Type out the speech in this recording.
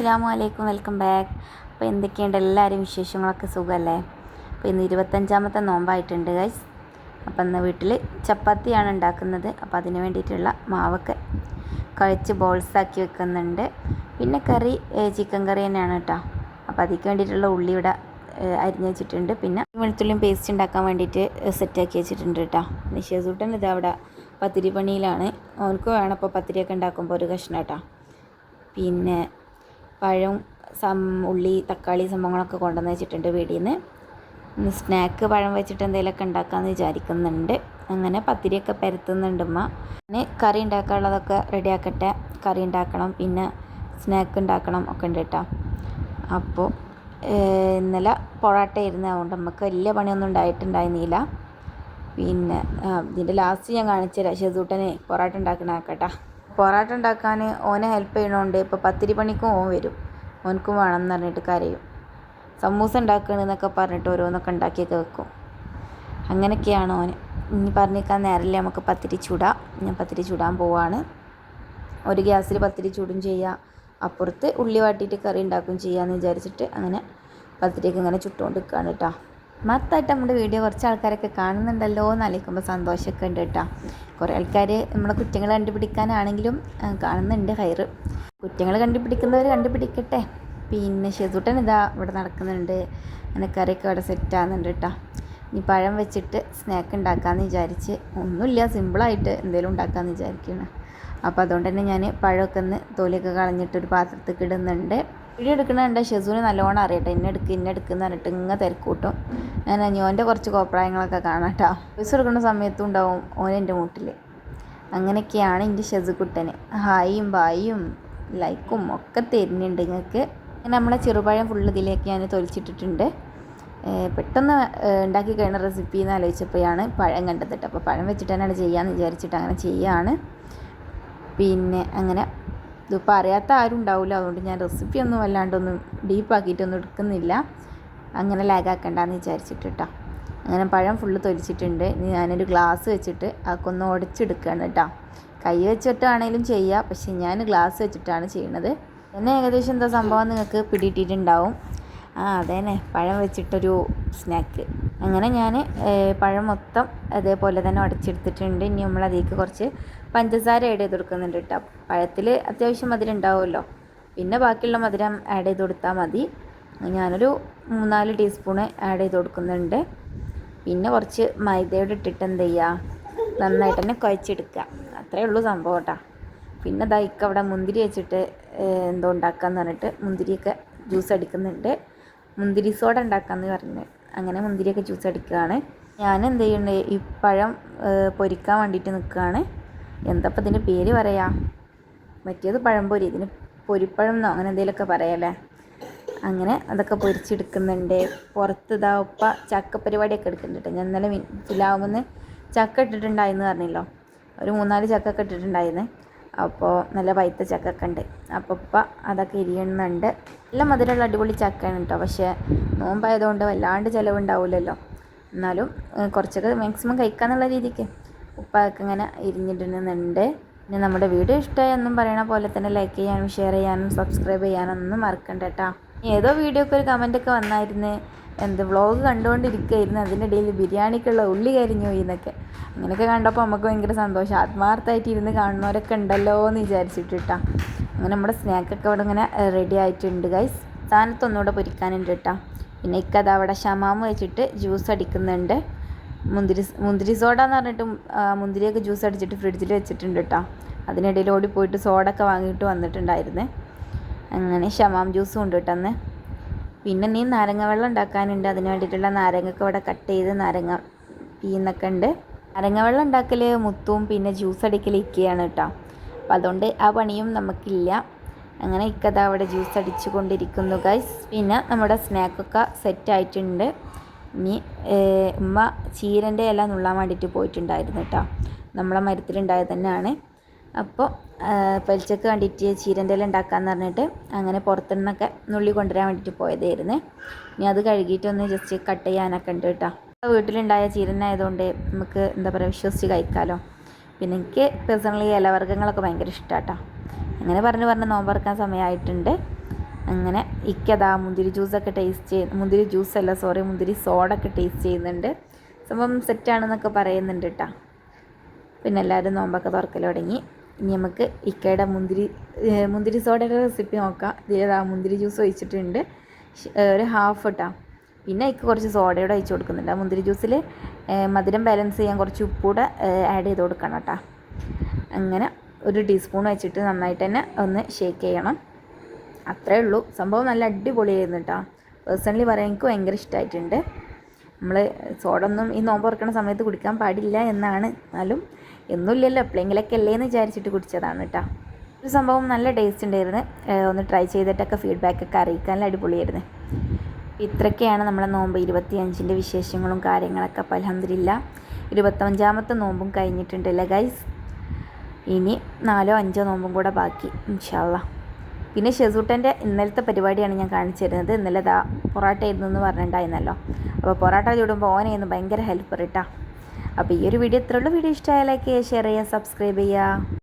അസ്സലാമു അലൈക്കും, welcome back. അപ്പോൾ എന്തൊക്കെയുണ്ട് എല്ലാവരും വിശേഷങ്ങളൊക്കെ സുഖമല്ലേ? അപ്പോൾ ഇന്ന് 25ാമത്തെ നോമ്പായിട്ടുണ്ട് ഗൈസ്. അപ്പോൾ ഇന്ന് വീട്ടിൽ ചപ്പാത്തിയാണ് ഉണ്ടാക്കുന്നത്. അപ്പോൾ അതിന് വേണ്ടിയിട്ടുള്ള മാവൊക്കെ കുഴച്ച് ബോൾസാക്കി വെക്കുന്നുണ്ട്. പിന്നെ കറി ചിക്കൻ കറി തന്നെയാണ് കേട്ടോ. അപ്പോൾ അതിക്ക് വേണ്ടിയിട്ടുള്ള ഉള്ളി ഇവിടെ അരിഞ്ഞ് വെച്ചിട്ടുണ്ട്. പിന്നെ വെളുത്തുള്ളിയും പേസ്റ്റ് ഉണ്ടാക്കാൻ വേണ്ടിയിട്ട് സെറ്റാക്കി വെച്ചിട്ടുണ്ട് കേട്ടോ. നിഷേസൂട്ടൻ ഇത് അവിടെ പത്തിരി പണിയിലാണ്. ഓനക്ക് വേണം അപ്പോൾ പത്തിരിയൊക്കെ ഉണ്ടാക്കുമ്പോൾ ഒരു കഷ്ണം കേട്ടോ. പിന്നെ പഴം, ഉള്ളി, തക്കാളി സംഭവങ്ങളൊക്കെ കൊണ്ടുവന്ന് വെച്ചിട്ടുണ്ട് വീട്ടിൽ നിന്ന്. സ്നാക്ക് പഴം വെച്ചിട്ട് എന്തെങ്കിലുമൊക്കെ ഉണ്ടാക്കാമെന്ന് വിചാരിക്കുന്നുണ്ട്. അങ്ങനെ പത്തിരിയൊക്കെ പരത്തുന്നുണ്ട് ഉമ്മ. ഞാൻ കറി ഉണ്ടാക്കാനുള്ളതൊക്കെ റെഡിയാക്കട്ടെ. കറി ഉണ്ടാക്കണം, പിന്നെ സ്നാക്ക് ഉണ്ടാക്കണം ഒക്കെ ഉണ്ട് കേട്ടോ. അപ്പോൾ ഇന്നലെ പൊറാട്ട ആയിരുന്നു, അതുകൊണ്ട് നമുക്ക് വലിയ പണിയൊന്നും ഉണ്ടായിട്ടുണ്ടായിരുന്നില്ല. പിന്നെ ഇതിൻ്റെ ലാസ്റ്റ് ഞാൻ കാണിച്ചു തരാം. ഷെസൂട്ടനെ പൊറാട്ട ഉണ്ടാക്കണാക്കട്ടാ. പൊറാട്ട ഉണ്ടാക്കാൻ ഓനെ ഹെൽപ്പ് ചെയ്യണോണ്ട് ഇപ്പോൾ പത്തിരി പണിക്കും ഓൻ വരും. ഓനക്കും വേണമെന്ന് പറഞ്ഞിട്ട് കരയും. സമൂസ ഉണ്ടാക്കണമെന്നൊക്കെ പറഞ്ഞിട്ട് ഓരോന്നൊക്കെ ഉണ്ടാക്കിയൊക്കെ വെക്കും. അങ്ങനെയൊക്കെയാണ് ഓന്. ഇനി പറഞ്ഞേക്കാൻ നേരമില്ല, നമുക്ക് പത്തിരി ചുടാം. ഞാൻ പത്തിരി ചുടാൻ പോവാണ്. ഒരു ഗ്യാസിൽ പത്തിരി ചൂടും ചെയ്യുക, അപ്പുറത്ത് ഉള്ളി വാട്ടിയിട്ട് കറി ഉണ്ടാക്കുകയും ചെയ്യാമെന്ന് വിചാരിച്ചിട്ട് അങ്ങനെ പത്തിരിയൊക്കെ ഇങ്ങനെ ചുട്ടുകൊണ്ട് നിൽക്കുകയാണ് കേട്ടോ. മൊത്തമായിട്ട് നമ്മുടെ വീഡിയോ കുറച്ച് ആൾക്കാരൊക്കെ കാണുന്നുണ്ടല്ലോ എന്ന് ആലോചിക്കുമ്പോൾ സന്തോഷമൊക്കെ ഉണ്ട് കേട്ടോ. കുറേ ആൾക്കാർ നമ്മളെ കുറ്റങ്ങൾ കണ്ടുപിടിക്കാനാണെങ്കിലും കാണുന്നുണ്ട്. ഹൈറ് കുറ്റങ്ങൾ കണ്ടുപിടിക്കുന്നവർ കണ്ടുപിടിക്കട്ടെ. പിന്നെ ഷെസൂട്ടൻ ഇതാ ഇവിടെ നടക്കുന്നുണ്ട്. അങ്ങനെ കറിയൊക്കെ ഇവിടെ സെറ്റാകുന്നുണ്ട് കേട്ടോ. ഇനി പഴം വെച്ചിട്ട് സ്നാക്ക് ഉണ്ടാക്കാമെന്ന് വിചാരിച്ച്, ഒന്നുമില്ല, സിമ്പിളായിട്ട് എന്തെങ്കിലും ഉണ്ടാക്കാമെന്ന് വിചാരിക്കുകയാണ്. അപ്പോൾ അതുകൊണ്ട് തന്നെ ഞാൻ പഴമൊക്കെ ഒന്ന് തൊലിയൊക്കെ കളഞ്ഞിട്ടൊരു പാത്രത്തിൽ ഇടുന്നുണ്ട്. വീഡിയോ എടുക്കണുണ്ട് ഷെസൂന് നല്ലോണം അറിയട്ടെ. ഇന്നെ എടുക്കുന്ന പറഞ്ഞിട്ട് ഇങ്ങനെ തിരക്കൂട്ടും. ഞാൻ ഓൻ്റെ കുറച്ച് കോപ്രായങ്ങളൊക്കെ കാണാം കേട്ടോ. പൈസ എടുക്കുന്ന സമയത്തും ഉണ്ടാവും ഓൻ എൻ്റെ മുട്ടിൽ. അങ്ങനെയൊക്കെയാണ് എൻ്റെ ഷെസുക്കുട്ടന്. ഹായും ബായും ലൈക്കും ഒക്കെ തരുന്നുണ്ട് നിങ്ങൾക്ക്. അങ്ങനെ നമ്മളെ ചെറുപഴം ഫുള്ള് ഇതിലേക്ക് ഞാൻ തൊലിച്ചിട്ടിട്ടുണ്ട്. പെട്ടെന്ന് ഉണ്ടാക്കി കഴിഞ്ഞ റെസിപ്പി എന്ന് ആലോചിച്ചപ്പോഴാണ് പഴം കണ്ടത് കേട്ടോ. അപ്പോൾ പഴം വെച്ചിട്ട് തന്നെയാണ് ചെയ്യാമെന്ന് വിചാരിച്ചിട്ട് അങ്ങനെ ചെയ്യുകയാണ്. പിന്നെ അങ്ങനെ ഇതിപ്പോൾ അറിയാത്ത ആരും ഉണ്ടാവില്ല, അതുകൊണ്ട് ഞാൻ റെസിപ്പി ഒന്നും വല്ലാണ്ടൊന്നും ഡീപ്പാക്കിയിട്ടൊന്നും എടുക്കുന്നില്ല. അങ്ങനെ ലാഗാക്കണ്ടെന്ന് വിചാരിച്ചിട്ട് കേട്ടോ. അങ്ങനെ പഴം ഫുള്ള് തൊലിച്ചിട്ടുണ്ട്. ഇനി ഞാനൊരു ഗ്ലാസ് വെച്ചിട്ട് അതൊക്കെ ഒന്ന് ഉടച്ചെടുക്കുകയാണ് കേട്ടോ. കൈ വെച്ചിട്ടാണെങ്കിലും ചെയ്യുക, പക്ഷേ ഞാൻ ഗ്ലാസ് വെച്ചിട്ടാണ് ചെയ്യുന്നത്. പിന്നെ ഏകദേശം എന്താ സംഭവം നിങ്ങൾക്ക് പിടിയിട്ടിട്ടുണ്ടാവും. അതേനെ പഴം വെച്ചിട്ടൊരു സ്നാക്ക്. അങ്ങനെ ഞാൻ പഴം മൊത്തം അതേപോലെ തന്നെ ഉടച്ചെടുത്തിട്ടുണ്ട്. ഇനി നമ്മളതിലേക്ക് കുറച്ച് പഞ്ചസാര ആഡ് ചെയ്ത് കൊടുക്കുന്നുണ്ട് കേട്ടോ. പഴത്തിൽ അത്യാവശ്യം മധുരം ഉണ്ടാവുമല്ലോ, പിന്നെ ബാക്കിയുള്ള മധുരം ആഡ് ചെയ്ത് കൊടുത്താൽ മതി. ഞാനൊരു 3-4 ടീസ്പൂണ് ആഡ് ചെയ്ത് കൊടുക്കുന്നുണ്ട്. പിന്നെ കുറച്ച് മൈദയോടെ ഇട്ടിട്ട് എന്ത് ചെയ്യുക, നന്നായിട്ട് തന്നെ കുഴച്ചെടുക്കുക. അത്രയേ ഉള്ളൂ സംഭവം കേട്ടോ. പിന്നെ ഇക്ക അവിടെ മുന്തിരി വെച്ചിട്ട് എന്തോ ഉണ്ടാക്കാമെന്ന് പറഞ്ഞിട്ട് മുന്തിരിയൊക്കെ ജ്യൂസ് അടിക്കുന്നുണ്ട്. മുന്തിരി സോഡ ഉണ്ടാക്കാമെന്ന് പറഞ്ഞ് അങ്ങനെ മുന്തിരിയൊക്കെ ജ്യൂസ് അടിക്കുകയാണ്. ഞാൻ എന്ത് ചെയ്യുന്നുണ്ട്, ഈ പഴം പൊരിക്കാൻ വേണ്ടിയിട്ട് നിൽക്കുകയാണ്. എന്താ ഇപ്പം ഇതിൻ്റെ പേര് പറയാ, മറ്റേത് പഴംപൊരി, ഇതിന് പൊരിപ്പഴം എന്നോ അങ്ങനെ എന്തെങ്കിലുമൊക്കെ പറയാമല്ലേ. അങ്ങനെ അതൊക്കെ പൊരിച്ചെടുക്കുന്നുണ്ട്. പുറത്ത് ഇതാ ഉപ്പ ചക്ക പരിപാടിയൊക്കെ എടുക്കുന്നുണ്ട്. ഞാൻ ഇന്നലെ ഫിലാവുമെന്ന് ചക്ക ഇട്ടിട്ടുണ്ടായിരുന്നു പറഞ്ഞല്ലോ, ഒരു 3-4 ചക്കൊക്കെ ഇട്ടിട്ടുണ്ടായിരുന്നു. അപ്പോൾ നല്ല പഴുത്ത ചക്കൊക്കെ ഉണ്ട്. അപ്പോൾ ഉപ്പ അതൊക്കെ എരിയുന്നുണ്ട്. നല്ല മധുരമുള്ള അടിപൊളി ചക്കയാണ് കേട്ടോ. പക്ഷേ നോമ്പായതുകൊണ്ട് വല്ലാണ്ട് ചിലവുണ്ടാവില്ലല്ലോ, എന്നാലും കുറച്ചൊക്കെ മാക്സിമം കഴിക്കാന്നുള്ള രീതിക്ക് ഉപ്പ അതൊക്കെ ഇങ്ങനെ എരിഞ്ഞിടുന്നുണ്ട്. പിന്നെ നമ്മുടെ വീഡിയോ ഇഷ്ടമായി എന്നും പറയണ പോലെ തന്നെ ലൈക്ക് ചെയ്യാനും ഷെയർ ചെയ്യാനും സബ്സ്ക്രൈബ് ചെയ്യാനൊന്നും മറക്കണ്ട കേട്ടോ. ഏതോ വീഡിയോക്ക് ഒരു കമൻറ്റൊക്കെ വന്നായിരുന്നു, വ്ളോഗ് കണ്ടുകൊണ്ടിരിക്കുകയായിരുന്നു, അതിൻ്റെ ഇടയിൽ ബിരിയാണിക്കുള്ള ഉള്ളി കരിഞ്ഞു പോയി എന്നൊക്കെ. അങ്ങനെയൊക്കെ കണ്ടപ്പോൾ നമുക്ക് ഭയങ്കര സന്തോഷം. ആത്മാർത്ഥമായിട്ട് ഇരുന്ന് കാണുന്നവരൊക്കെ ഉണ്ടല്ലോ എന്ന് വിചാരിച്ചിട്ട് കേട്ടോ. അങ്ങനെ നമ്മുടെ സ്നാക്കൊക്കെ അവിടെ ഇങ്ങനെ റെഡി ആയിട്ടുണ്ട് ഗൈസ്. സ്ഥാനത്തൊന്നുകൂടെ പൊരിക്കാനുണ്ട് കേട്ടോ. പിന്നെ ഇക്കത് അവിടെ ഷമാമ് വെച്ചിട്ട് ജ്യൂസ് അടിക്കുന്നുണ്ട്. മുന്തിരി സോഡ എന്ന് പറഞ്ഞിട്ട് മുന്തിരിയൊക്കെ ജ്യൂസ് അടിച്ചിട്ട് ഫ്രിഡ്ജിൽ വെച്ചിട്ടുണ്ട് കേട്ടോ. അതിനിടയിൽ ഓടിപ്പോയിട്ട് സോഡ ഒക്കെ വാങ്ങിയിട്ട് വന്നിട്ടുണ്ടായിരുന്നു. അങ്ങനെ ഷമാം ജ്യൂസും ഉണ്ട് കേട്ടോ അന്ന്. പിന്നെ നീ നാരങ്ങ വെള്ളം ഉണ്ടാക്കാനുണ്ട്. അതിന് വേണ്ടിയിട്ടുള്ള നാരങ്ങയൊക്കെ ഇവിടെ കട്ട് ചെയ്ത് നാരങ്ങ പീന്നൊക്കെ ഉണ്ട്. നാരങ്ങ വെള്ളം ഉണ്ടാക്കൽ മുത്തും പിന്നെ ജ്യൂസ് അടിക്കൽ ഇക്കയാണ് കേട്ടോ. അപ്പോൾ അതുകൊണ്ട് ആ പണിയും നമുക്കില്ല. അങ്ങനെ ഇക്കത അവിടെ ജ്യൂസ് അടിച്ചു കൊണ്ടിരിക്കുന്നു ഗൈസ്. പിന്നെ നമ്മുടെ സ്നാക്കൊക്കെ സെറ്റായിട്ടുണ്ട്. ഇനി ഉമ്മ ചീരൻ്റെ ഇല നുള്ളാൻ വേണ്ടിയിട്ട് പോയിട്ടുണ്ടായിരുന്നു കേട്ടോ. നമ്മളെ മരത്തിലുണ്ടായത് തന്നെയാണ്. അപ്പോൾ പലിച്ചക്ക് വേണ്ടിയിട്ട് ചീരൻ്റെ ഇല ഉണ്ടാക്കാമെന്ന് പറഞ്ഞിട്ട് അങ്ങനെ പുറത്തുനിന്നൊക്കെ നുള്ളി കൊണ്ടുവരാൻ വേണ്ടിയിട്ട് പോയതായിരുന്നു. ഇനി അത് കഴുകിയിട്ടൊന്ന് ജസ്റ്റ് കട്ട് ചെയ്യാനൊക്കെ ഉണ്ട് കേട്ടോ. വീട്ടിലുണ്ടായ ചീരനായതുകൊണ്ട് നമുക്ക് എന്താ പറയുക, വിശ്വസിച്ച് കഴിക്കാമല്ലോ. പിന്നെ എനിക്ക് പേഴ്സണലി ഇലവർഗ്ഗങ്ങളൊക്കെ ഭയങ്കര ഇഷ്ടമാണ് കേട്ടോ. അങ്ങനെ പറഞ്ഞ് നോമ്പറക്കാൻ സമയമായിട്ടുണ്ട്. അങ്ങനെ ഇക്കതാ മുന്തിരി ജ്യൂസൊക്കെ മുന്തിരി ജ്യൂസല്ല മുന്തിരി സോഡൊക്കെ ടേസ്റ്റ് ചെയ്യുന്നുണ്ട്. സംഭവം സെറ്റാണെന്നൊക്കെ പറയുന്നുണ്ട് കേട്ടോ. പിന്നെ എല്ലാവരും നോമ്പൊക്കെ തുറക്കൽ തുടങ്ങി. ഇനി നമുക്ക് ഇക്കയുടെ മുന്തിരി സോഡയുടെ റെസിപ്പി നോക്കാം. ഇതിലേതാ മുന്തിരി ജ്യൂസ് ഒഴിച്ചിട്ടുണ്ട്, ഒരു ഹാഫ് കേട്ടോ. പിന്നെ ഇക്ക് കുറച്ച് സോഡയോടെ ഒഴിച്ച് കൊടുക്കുന്നുണ്ട്. ആ മുന്തിരി ജ്യൂസിൽ മധുരം ബാലൻസ് ചെയ്യാൻ കുറച്ച് ഉപ്പൂടെ ആഡ് ചെയ്ത് കൊടുക്കണം കേട്ടോ. അങ്ങനെ ഒരു ടീസ്പൂൺ വെച്ചിട്ട് നന്നായിട്ട് തന്നെ ഒന്ന് ഷേക്ക് ചെയ്യണം. അത്രേ ഉള്ളൂ. സംഭവം നല്ല അടിപൊളിയായിരുന്നു കേട്ടോ. പേഴ്സണലി പറയാൻ എനിക്ക് ഭയങ്കര ഇഷ്ടമായിട്ടുണ്ട്. നമ്മൾ സോഡ ഒന്നും ഈ നോമ്പ് തുറക്കുന്ന സമയത്ത് കുടിക്കാൻ പാടില്ല എന്നാണ്, എന്നാലും ഒന്നുമില്ലല്ലോ എപ്പോഴെങ്കിലൊക്കെ അല്ലേന്ന് വിചാരിച്ചിട്ട് കുടിച്ചതാണ് കേട്ടോ. ഒരു സംഭവം നല്ല ടേസ്റ്റ് ഉണ്ടായിരുന്നു. ഒന്ന് ട്രൈ ചെയ്തിട്ടൊക്കെ ഫീഡ്ബാക്കൊക്കെ അറിയിക്കാൻ അടിപൊളിയായിരുന്നു. ഇത്രയൊക്കെയാണ് നമ്മളെ നോമ്പ് 25-ൻ്റെ വിശേഷങ്ങളും കാര്യങ്ങളൊക്കെ. അപ്പോൾ അൽഹംദുലില്ലാ 25-ാമത്തെ നോമ്പും കഴിഞ്ഞിട്ടുണ്ടല്ലേ ഗൈസ്. ഇനി 4-5 നോമ്പും കൂടെ ബാക്കി ഇൻഷാ അല്ലാഹ്. പിന്നെ ഷെസൂട്ടൻ്റെ ഇന്നലത്തെ പരിപാടിയാണ് ഞാൻ കാണിച്ചു തരുന്നത്. ഇന്നലെ പൊറോട്ട ആയിരുന്നു എന്ന് പറഞ്ഞിട്ടുണ്ടായിരുന്നല്ലോ. അപ്പോൾ പൊറോട്ട ചൂടുമ്പോൾ ഓനായിരുന്നു ഭയങ്കര ഹെൽപ്പർ കേട്ടോ. അപ്പോൾ ഈ ഒരു വീഡിയോ ഇത്രയുള്ള വീഡിയോ ഇഷ്ടമായ ലൈക്ക് ചെയ്യുക, ഷെയർ ചെയ്യുക, സബ്സ്ക്രൈബ് ചെയ്യുക.